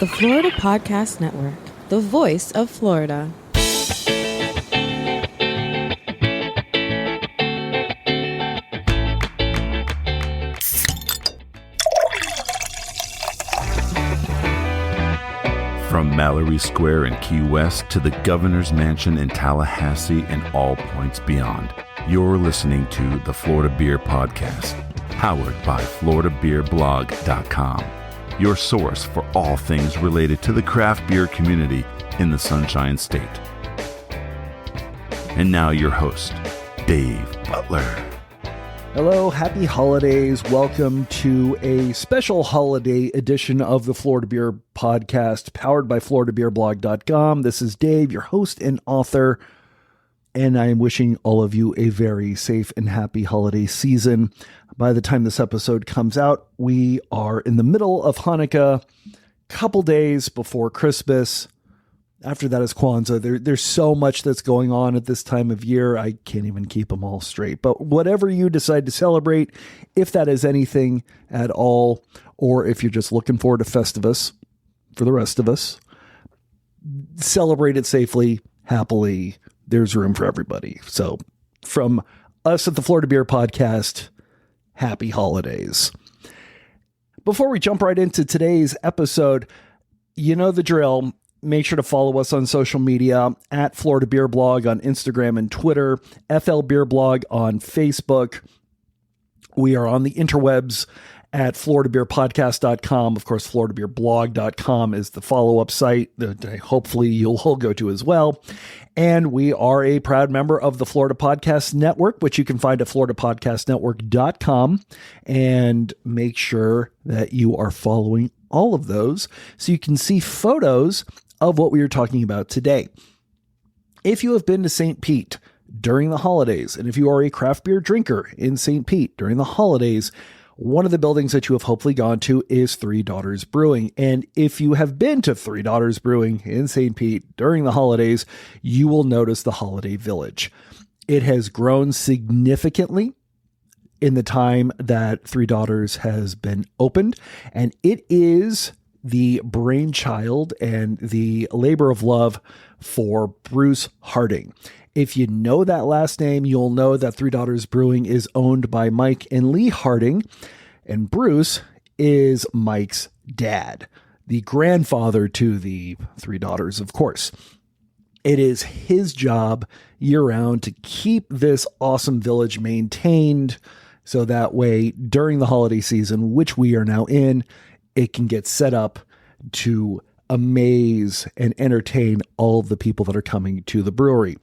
The Florida Podcast Network, the voice of Florida. From Mallory Square in Key West to the Governor's Mansion in Tallahassee and all points beyond, you're listening to the Florida Beer Podcast, powered by FloridaBeerBlog.com, your source for all things related to the craft beer community in the Sunshine State. And now your host, Dave Butler. Hello, happy holidays. Welcome to a special holiday edition of the Florida Beer Podcast, powered by FloridaBeerBlog.com. This is Dave, your host and author, and I am wishing all of you a very safe and happy holiday season. By the time this episode comes out, we are in the middle of Hanukkah, couple days before Christmas. After that is Kwanzaa. There's so much that's going on at this time of year. I can't even keep them all straight. But whatever you decide to celebrate, if that is anything at all, or if you're just looking forward to Festivus for the rest of us, celebrate it safely, happily. There's room for everybody. So from us at the Florida Beer Podcast, happy holidays. Before we jump right into today's episode, you know the drill. Make sure to follow us on social media at Florida Beer Blog on Instagram and Twitter, FL Beer Blog on Facebook. We are on the interwebs at FloridaBeerPodcast.com. Of course, FloridaBeerBlog.com is the follow-up site that hopefully you'll all go to as well. And we are a proud member of the Florida Podcast Network, which you can find at FloridaPodcastNetwork.com. And make sure that you are following all of those so you can see photos of what we are talking about today. If you have been to St. Pete during the holidays, and if you are a craft beer drinker in St. Pete during the holidays, one of the buildings that you have hopefully gone to is Three Daughters Brewing. And if you have been to Three Daughters Brewing in St. Pete during the holidays, you will notice the Holiday Village. It has grown significantly in the time that Three Daughters has been opened, and it is the brainchild and the labor of love for Bruce Harting. If you know that last name, you'll know that Three Daughters Brewing is owned by Mike and Lee Harting, and Bruce is Mike's dad, the grandfather to the three daughters, of course. It is his job year-round to keep this awesome village maintained, so that way during the holiday season, which we are now in, it can get set up to amaze and entertain all of the people that are coming to the brewery.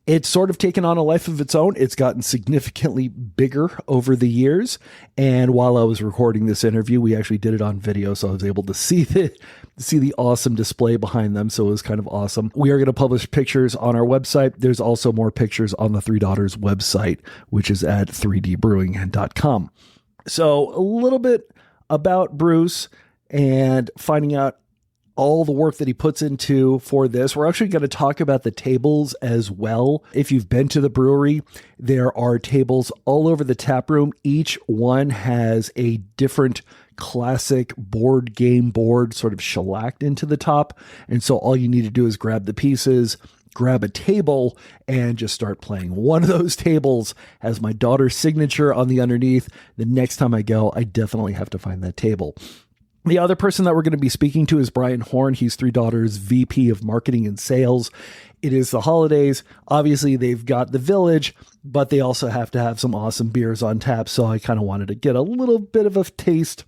It's sort of taken on a life of its own. It's gotten significantly bigger over the years. And while I was recording this interview, we actually did it on video, so I was able to see the awesome display behind them. So it was kind of awesome. We are going to publish pictures on our website. There's also more pictures on the Three Daughters website, which is at 3dbrewing.com. So a little bit about Bruce and finding out all the work that he puts into for this. We're actually going to talk about the tables as well. If you've been to the brewery, there are tables all over the tap room. Each one has a different classic board game board sort of shellacked into the top. And so all you need to do is grab the pieces, grab a table, and just start playing. One of those tables has my daughter's signature on the underneath. The next time I go, I definitely have to find that table. The other person that we're going to be speaking to is Brian Horne. He's Three Daughters VP of Marketing and Sales. It is the holidays. Obviously, they've got the village, but they also have to have some awesome beers on tap. So I kind of wanted to get a little bit of a taste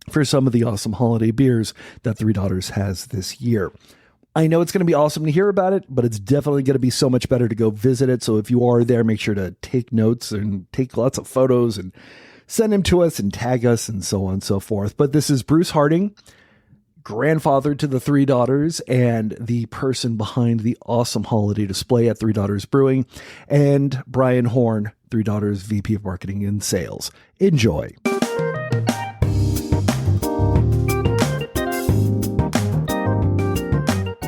for some of the awesome holiday beers that Three Daughters has this year. I know it's going to be awesome to hear about it, but it's definitely going to be so much better to go visit it. So if you are there, make sure to take notes and take lots of photos and send them to us and tag us and so on and so forth. But this is Bruce Harting, grandfather to the Three Daughters and the person behind the awesome holiday display at Three Daughters Brewing, and Brian Horne, Three Daughters VP of Marketing and Sales. Enjoy.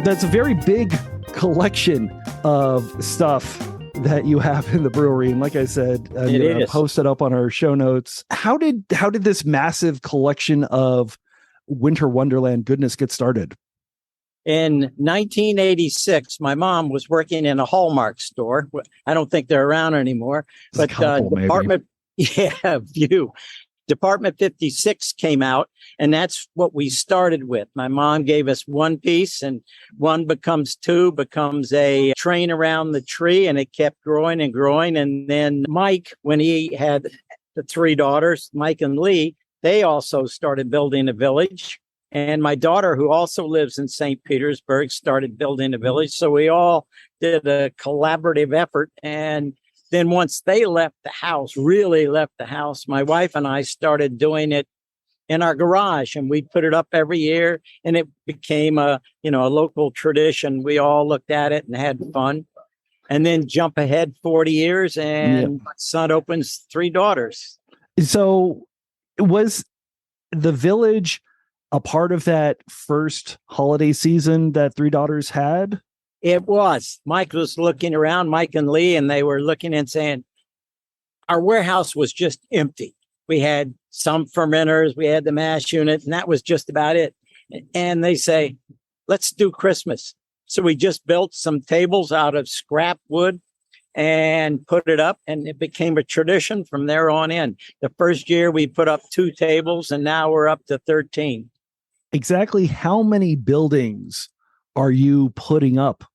That's a very big collection of stuff that you have in the brewery. And like I said, post it up on our show notes. How did this massive collection of winter wonderland goodness get started? In 1986, my mom was working in a Hallmark store. I don't think they're around anymore, but Department, yeah, few. Department 56 came out, and that's what we started with. My mom gave us one piece, and one becomes two, becomes a train around the tree, and it kept growing and growing. And then Mike, when he had the three daughters, Mike and Lee, they also started building a village. And my daughter, who also lives in St. Petersburg, started building a village. So we all did a collaborative effort. And then once they left the house, really left the house, my wife and I started doing it in our garage, and we put it up every year, and it became a local tradition. We all looked at it and had fun. And then jump ahead 40 years, and my son opens three daughters. So was the village a part of that first holiday season that Three Daughters had? It was. Mike was looking around, Mike and Lee, and they were looking and saying, our warehouse was just empty. We had some fermenters, we had the mash unit, and that was just about it. And they say, let's do Christmas. So we just built some tables out of scrap wood and put it up, and it became a tradition from there on in. The first year we put up 2 tables, and now we're up to 13. Exactly how many buildings are you putting up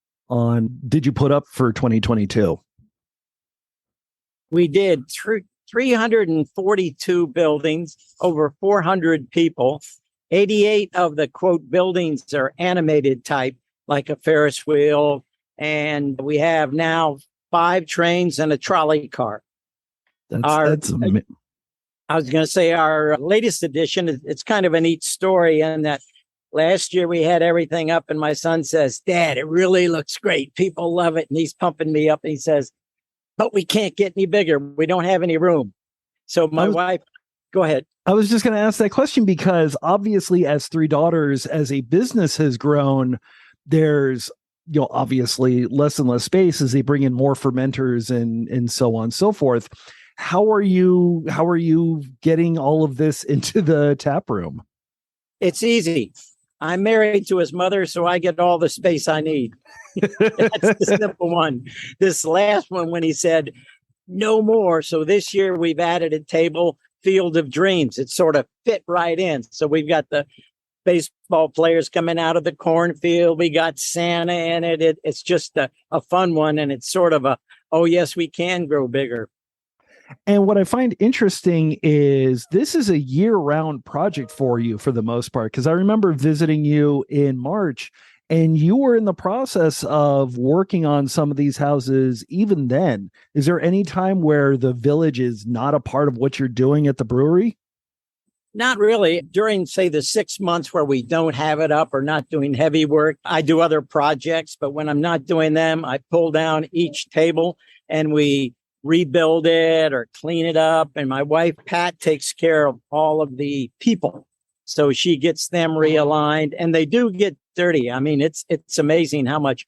did you put up for 2022? We did 342 buildings, over 400 people. 88 of the quote buildings are animated type, like a Ferris wheel. And we have now 5 trains and a trolley car. That's amazing. I was going to say our latest edition, it's kind of a neat story in that last year we had everything up, and my son says, Dad, it really looks great. People love it. And he's pumping me up, and he says, but we can't get any bigger. We don't have any room. So my wife, go ahead. I was just going to ask that question because obviously as Three Daughters, as a business has grown, there's obviously less and less space as they bring in more fermenters and so on and so forth. How are you getting all of this into the tap room? It's easy. I'm married to his mother, so I get all the space I need. That's the simple one. This last one, when he said no more. So this year we've added a table, Field of Dreams. It sort of fit right in. So we've got the baseball players coming out of the cornfield. We got Santa in it. It's just a fun one. And it's sort of oh, yes, we can grow bigger. And what I find interesting is this is a year-round project for you for the most part, because I remember visiting you in March and you were in the process of working on some of these houses even then. Is there any time where the village is not a part of what you're doing at the brewery? Not really. During, say, the 6 months where we don't have it up or not doing heavy work, I do other projects. But when I'm not doing them, I pull down each table and we rebuild it or clean it up. And my wife, Pat, takes care of all of the people. So she gets them realigned, and they do get dirty. I mean, it's amazing how much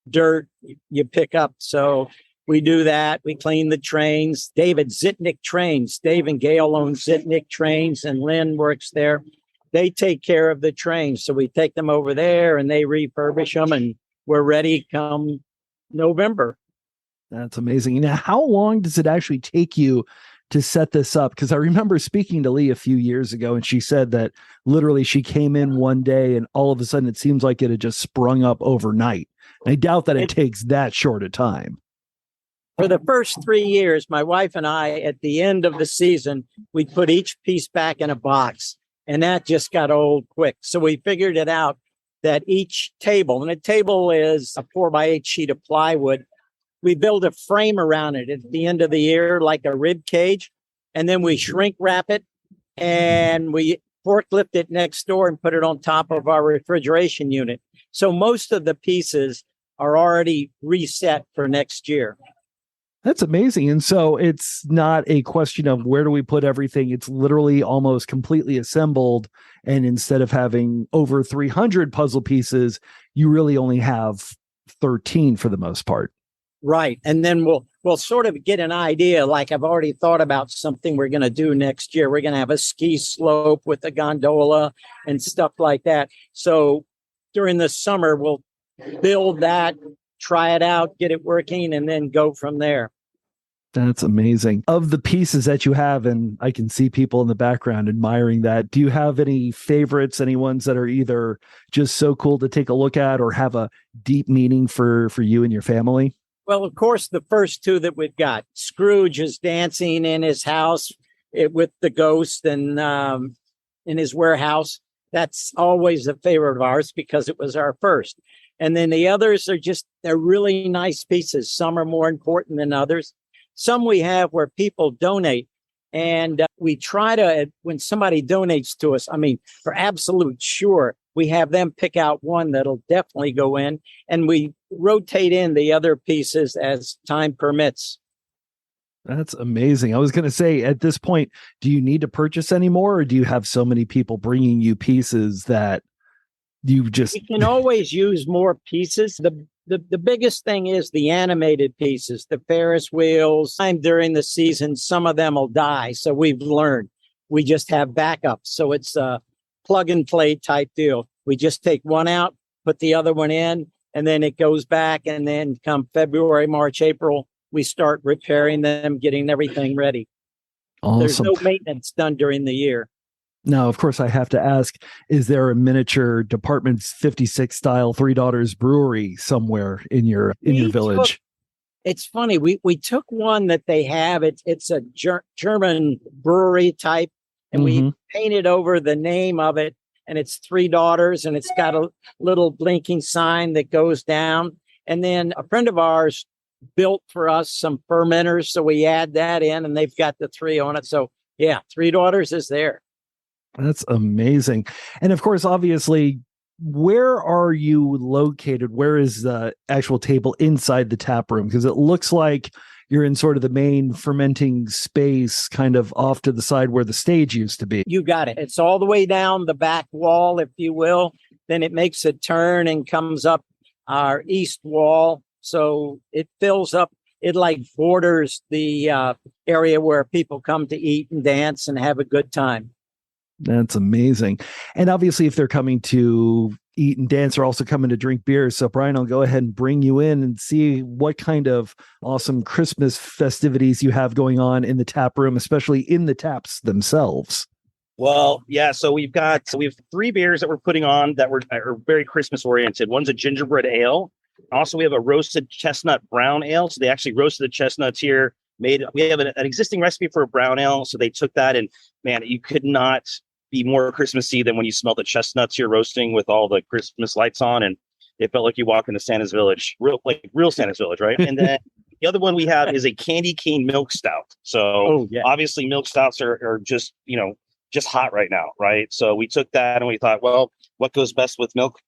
dirt you pick up. So we do that. We clean the trains. David Zitnick Trains. Dave and Gail own Zitnick Trains, and Lynn works there. They take care of the trains. So we take them over there and they refurbish them, and we're ready come November. That's amazing. Now, how long does it actually take you to set this up? Because I remember speaking to Lee a few years ago, and she said that literally she came in one day and all of a sudden it seems like it had just sprung up overnight. I doubt that it takes that short a time. For the first 3 years, my wife and I, at the end of the season, we put each piece back in a box, and that just got old quick. So we figured it out that each table, and a table is a 4x8 sheet of plywood, we build a frame around it at the end of the year, like a rib cage, and then we shrink wrap it and we forklift it next door and put it on top of our refrigeration unit. So most of the pieces are already reset for next year. That's amazing. And so it's not a question of where do we put everything. It's literally almost completely assembled. And instead of having over 300 puzzle pieces, you really only have 13 for the most part. Right. And then we'll sort of get an idea. Like I've already thought about something we're going to do next year. We're going to have a ski slope with a gondola and stuff like that. So during the summer, we'll build that, try it out, get it working, and then go from there. That's amazing. Of the pieces that you have, and I can see people in the background admiring that, do you have any favorites, any ones that are either just so cool to take a look at or have a deep meaning for you and your family? Well, of course, the first two that we've got, Scrooge is dancing in his house with the ghost and in his warehouse. That's always a favorite of ours because it was our first. And then the others are they're really nice pieces. Some are more important than others. Some we have where people donate, and we try to, when somebody donates to us, I mean, for absolute sure, we have them pick out one that'll definitely go in, and we rotate in the other pieces as time permits. That's amazing. I was going to say, at this point, do you need to purchase any more, or do you have so many people bringing you pieces that you just... We can always use more pieces. The biggest thing is the animated pieces, the Ferris wheels. During the season, some of them will die. So we've learned. We just have backups. So it's a plug and play type deal. We just take one out, put the other one in, and then it goes back. And then come February, March, April, we start repairing them, getting everything ready. Awesome. There's no maintenance done during the year. Now, of course, I have to ask, is there a miniature Department 56 style Three Daughters brewery somewhere in your village? It's funny. We took one that they have. It's a German brewery type, and we painted over the name of it, and it's Three Daughters, and it's got a little blinking sign that goes down. And then a friend of ours built for us some fermenters, so we add that in, and they've got the three on it. So yeah, Three Daughters is there. That's amazing. And of course, obviously, where are you located? Where is the actual table inside the tap room? Because it looks like you're in sort of the main fermenting space, kind of off to the side where the stage used to be. You got it. It's all the way down the back wall, if you will. Then it makes a turn and comes up our east wall. So it fills up. It like borders the area where people come to eat and dance and have a good time. That's amazing. And obviously, if they're coming to eat and dance, they're also coming to drink beer. So, Brian, I'll go ahead and bring you in and see what kind of awesome Christmas festivities you have going on in the tap room, especially in the taps themselves. Well, yeah. So we have three beers that we're putting on that are very Christmas oriented. One's a gingerbread ale. Also, we have a roasted chestnut brown ale. So they actually roasted the chestnuts here. We have an existing recipe for a brown ale. So they took that, and man, you could not be more Christmassy than when you smell the chestnuts you're roasting with all the Christmas lights on. And it felt like you walk into Santa's Village, real Santa's Village, right? And then the other one we have is a candy cane milk stout. So obviously milk stouts are just hot right now, right? So we took that and we thought, well, what goes best with milk?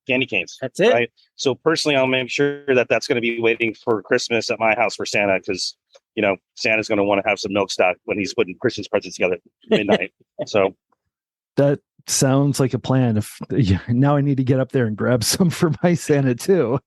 Candy canes. That's it. Right? So personally, I'll make sure that that's going to be waiting for Christmas at my house for Santa, because Santa's going to want to have some milk stout when he's putting Christmas presents together at midnight. So that sounds like a plan. Now I need to get up there and grab some for my Santa too.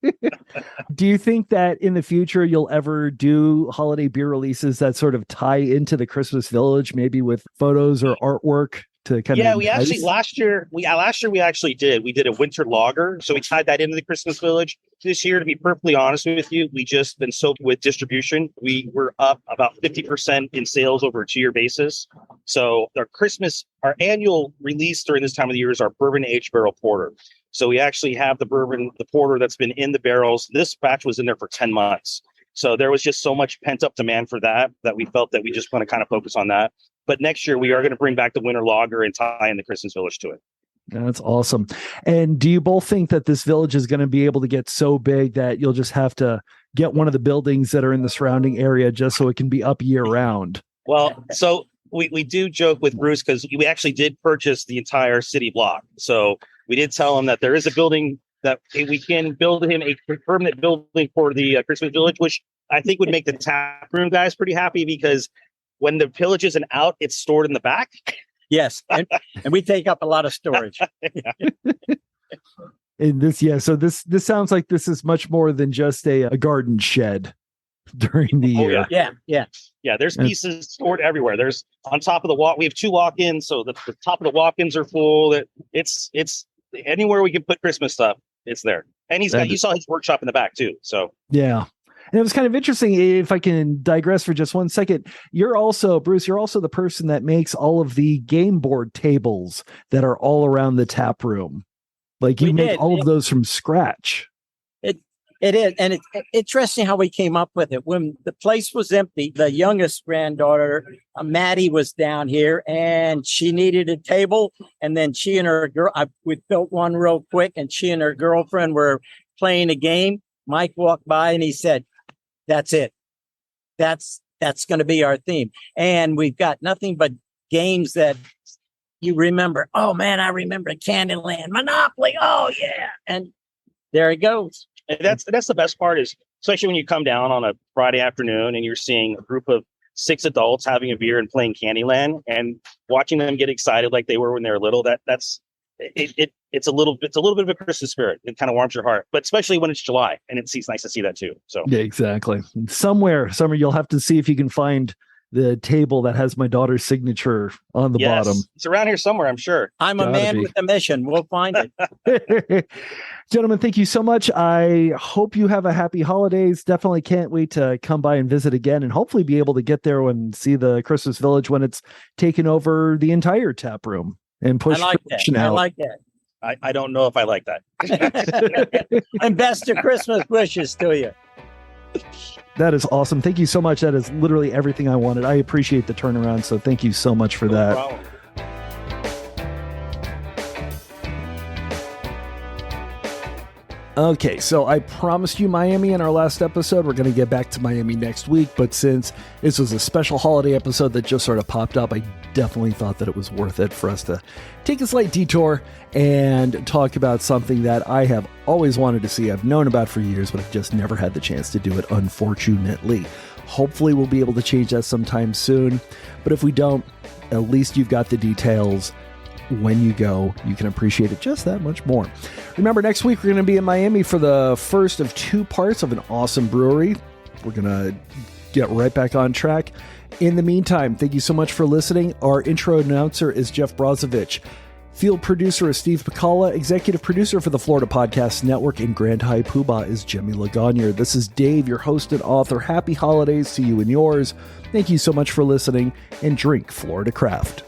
Do you think that in the future you'll ever do holiday beer releases that sort of tie into the Christmas Village, maybe with photos or artwork to kind of? Yeah, we actually last year we actually did. We did a winter lager, so we tied that into the Christmas Village. This year, to be perfectly honest with you, we just been soaked with distribution. We were up about 50% in sales over a 2-year basis. So our annual release during this time of the year is our bourbon aged barrel porter. So we actually have the porter that's been in the barrels. This batch was in there for 10 months. So there was just so much pent up demand for that we felt that we just want to kind of focus on that. But next year we are going to bring back the winter lager and tie in the Christmas Village to it. That's awesome. And do you both think that this village is going to be able to get so big that you'll just have to get one of the buildings that are in the surrounding area just so it can be up year round? Well, so we do joke with Bruce because we actually did purchase the entire city block. So we did tell him that there is a building that we can build him a permanent building for the Christmas Village, which I think would make the tap room guys pretty happy, because when the pillage isn't out, it's stored in the back. Yes. And we take up a lot of storage. And this, so this sounds like this is much more than just a garden shed during the year. Yeah. There's pieces stored everywhere. There's on top of the walk. We have 2 walk-ins, so the top of the walk-ins are full. It's anywhere we can put Christmas stuff, it's there. And you saw his workshop in the back too. So yeah. And it was kind of interesting, if I can digress for just 1 second. Bruce, you're also the person that makes all of the game board tables that are all around the tap room. Like you make all of those from scratch. It is. And it's interesting how we came up with it. When the place was empty, the youngest granddaughter, Maddie, was down here and she needed a table. And then she and her we built one real quick, and she and her girlfriend were playing a game. Mike walked by and he said, "That's it. That's going to be our theme." And we've got nothing but games that you remember. Oh man, I remember Candyland, Monopoly. Oh yeah. And there it goes. And that's the best part, is especially when you come down on a Friday afternoon and you're seeing a group of 6 adults having a beer and playing Candyland and watching them get excited like they were when they were little. It's a little bit of a Christmas spirit. It kind of warms your heart, but especially when it's July, and it's nice to see that too. So yeah, exactly. Somewhere you'll have to see if you can find the table that has my daughter's signature on the bottom. It's around here somewhere, I'm sure. I'm a man with a mission. We'll find it. Gentlemen, thank you so much. I hope you have a happy holidays. Definitely can't wait to come by and visit again, and hopefully be able to get there and see the Christmas Village when it's taken over the entire tap room and push production out. I like that. I don't know if I like that. And best of Christmas wishes to you. That is awesome. Thank you so much. That is literally everything I wanted. I appreciate the turnaround. So thank you so much for that. Problem. Okay, so I promised you Miami in our last episode. We're going to get back to Miami next week, but since this was a special holiday episode that just sort of popped up, I definitely thought that it was worth it for us to take a slight detour and talk about something that I have always wanted to see. I've known about for years, but I've just never had the chance to do it, unfortunately. Hopefully we'll be able to change that sometime soon, but if we don't, at least you've got the details. When you go, you can appreciate it just that much more. Remember, next week we're going to be in Miami for the first of 2 parts of an awesome brewery. We're going to get right back on track. In the meantime, thank you so much for listening. Our intro announcer is Jeff Brozovich. Field producer is Steve Picala. Executive producer for the Florida Podcast Network in Grand High Poobah is Jimmy Lagonier. This is Dave, your host and author. Happy holidays to you and yours. Thank you so much for listening, and drink Florida Craft.